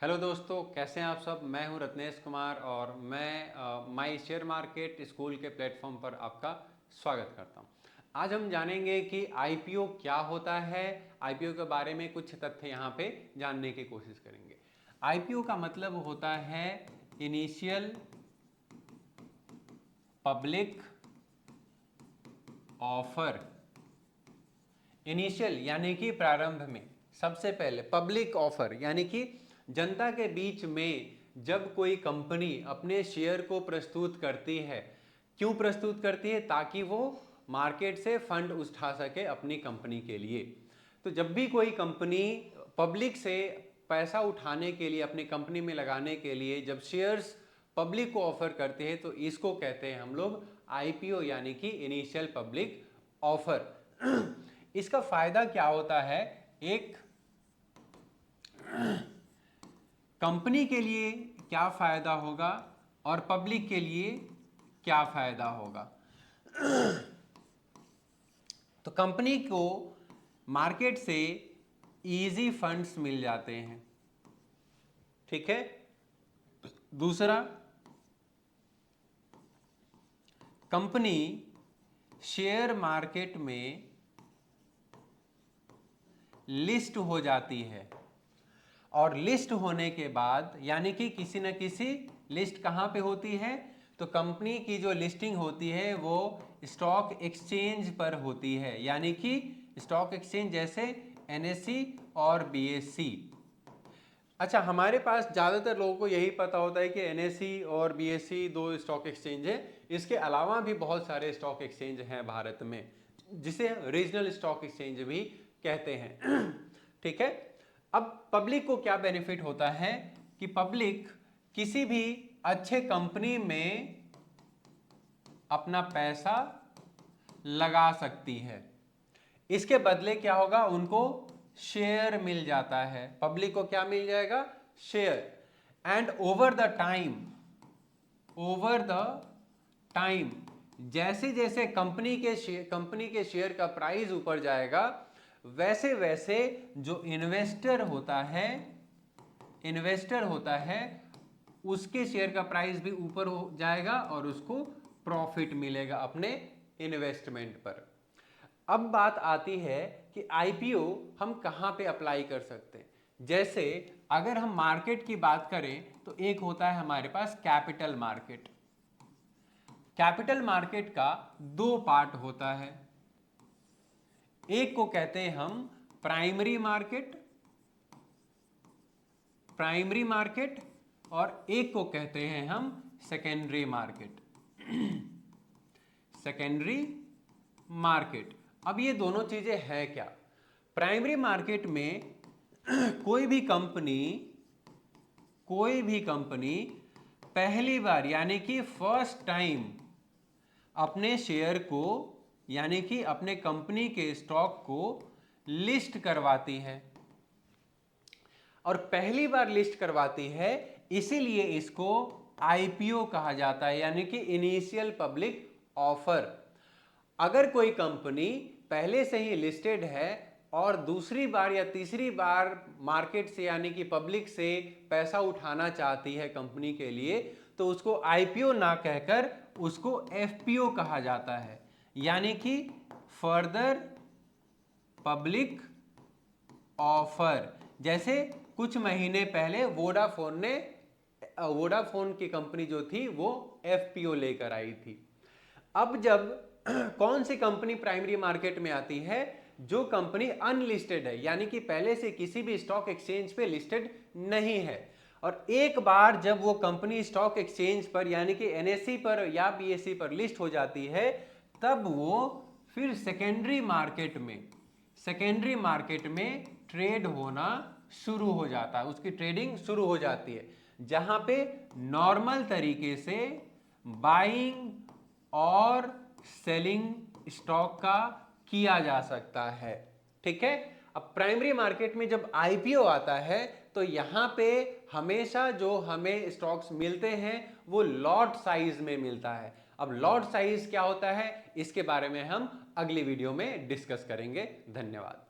Hello दोस्तों, कैसे हैं आप सब। मैं हूं रत्नेश कुमार और मैं माई शेयर मार्केट स्कूल के प्लेटफॉर्म पर आपका स्वागत करता हूं। आज हम जानेंगे कि आईपीओ क्या होता है। आईपीओ के बारे में कुछ तथ्य यहां पे जानने की कोशिश करेंगे। आईपीओ का मतलब होता है इनिशियल पब्लिक ऑफर। इनिशियल यानी कि प्रारंभ में, सबसे पहले पब्लिक ऑफर यानी कि जनता के बीच में जब कोई कंपनी अपने शेयर को प्रस्तुत करती है। क्यों प्रस्तुत करती है? ताकि वो मार्केट से फंड उठा सके अपनी कंपनी के लिए। तो जब भी कोई कंपनी पब्लिक से पैसा उठाने के लिए, अपनी कंपनी में लगाने के लिए जब शेयर्स पब्लिक को ऑफर करते हैं, तो इसको कहते हैं हम लोग आईपीओ यानी कि इनिशियल पब्लिक ऑफर। इसका फायदा क्या होता है? एक कंपनी के लिए क्या फायदा होगा और पब्लिक के लिए क्या फायदा होगा। तो कंपनी को मार्केट से इजी फंड्स मिल जाते हैं, ठीक है। दूसरा, कंपनी शेयर मार्केट में लिस्ट हो जाती है और लिस्ट होने के बाद यानी कि किसी न किसी लिस्ट कहाँ पे होती है? तो कंपनी की जो लिस्टिंग होती है वो स्टॉक एक्सचेंज पर होती है, यानी कि स्टॉक एक्सचेंज जैसे एनएससी और बीएससी। अच्छा, हमारे पास ज़्यादातर लोगों को यही पता होता है कि एनएससी और बीएससी दो स्टॉक एक्सचेंज है। इसके अलावा भी बहुत सारे स्टॉक एक्सचेंज हैं भारत में, जिसे रीजनल स्टॉक एक्सचेंज भी कहते हैं। ठीक है। अब पब्लिक को क्या बेनिफिट होता है कि पब्लिक किसी भी अच्छे कंपनी में अपना पैसा लगा सकती है। इसके बदले क्या होगा? उनको शेयर मिल जाता है। पब्लिक को क्या मिल जाएगा? Share. And over the time जैसे जैसे कंपनी के शेयर का प्राइस ऊपर जाएगा, वैसे वैसे जो इन्वेस्टर होता है उसके शेयर का प्राइस भी ऊपर हो जाएगा और उसको प्रॉफिट मिलेगा अपने इन्वेस्टमेंट पर। अब बात आती है कि आईपीओ हम कहां पे अप्लाई कर सकते हैं। जैसे अगर हम मार्केट की बात करें तो एक होता है हमारे पास कैपिटल मार्केट। कैपिटल मार्केट का दो पार्ट होता है। एक को कहते हैं हम प्राइमरी मार्केट और एक को कहते हैं हम सेकेंडरी मार्केट। अब ये दोनों चीजें हैं क्या? प्राइमरी मार्केट में कोई भी कंपनी पहली बार यानी कि फर्स्ट टाइम अपने शेयर को यानी कि अपने कंपनी के स्टॉक को लिस्ट करवाती है। और पहली बार लिस्ट करवाती है, इसीलिए इसको आईपीओ कहा जाता है, यानी कि इनिशियल पब्लिक ऑफर। अगर कोई कंपनी पहले से ही लिस्टेड है और दूसरी बार या तीसरी बार मार्केट से यानी कि पब्लिक से पैसा उठाना चाहती है कंपनी के लिए, तो उसको आईपीओ ना कहकर उसको एफपीओ कहा जाता है, यानी कि फर्दर पब्लिक ऑफर। जैसे कुछ महीने पहले वोडाफोन की कंपनी जो थी वो एफपीओ लेकर आई थी। अब जब कौन सी कंपनी प्राइमरी मार्केट में आती है? जो कंपनी अनलिस्टेड है, यानी कि पहले से किसी भी स्टॉक एक्सचेंज पे लिस्टेड नहीं है। और एक बार जब वो कंपनी स्टॉक एक्सचेंज पर यानी कि एनएससी पर या बीएससी पर लिस्ट हो जाती है, तब वो फिर सेकेंडरी मार्केट में ट्रेड होना शुरू हो जाता है, उसकी ट्रेडिंग शुरू हो जाती है, जहां पे नॉर्मल तरीके से बाइंग और सेलिंग स्टॉक का किया जा सकता है। ठीक है। अब प्राइमरी मार्केट में जब आईपीओ आता है तो यहां पे हमेशा जो हमें स्टॉक्स मिलते हैं वो लॉट साइज में मिलता है। अब लॉट साइज क्या होता है, इसके बारे में हम अगली वीडियो में डिस्कस करेंगे। धन्यवाद।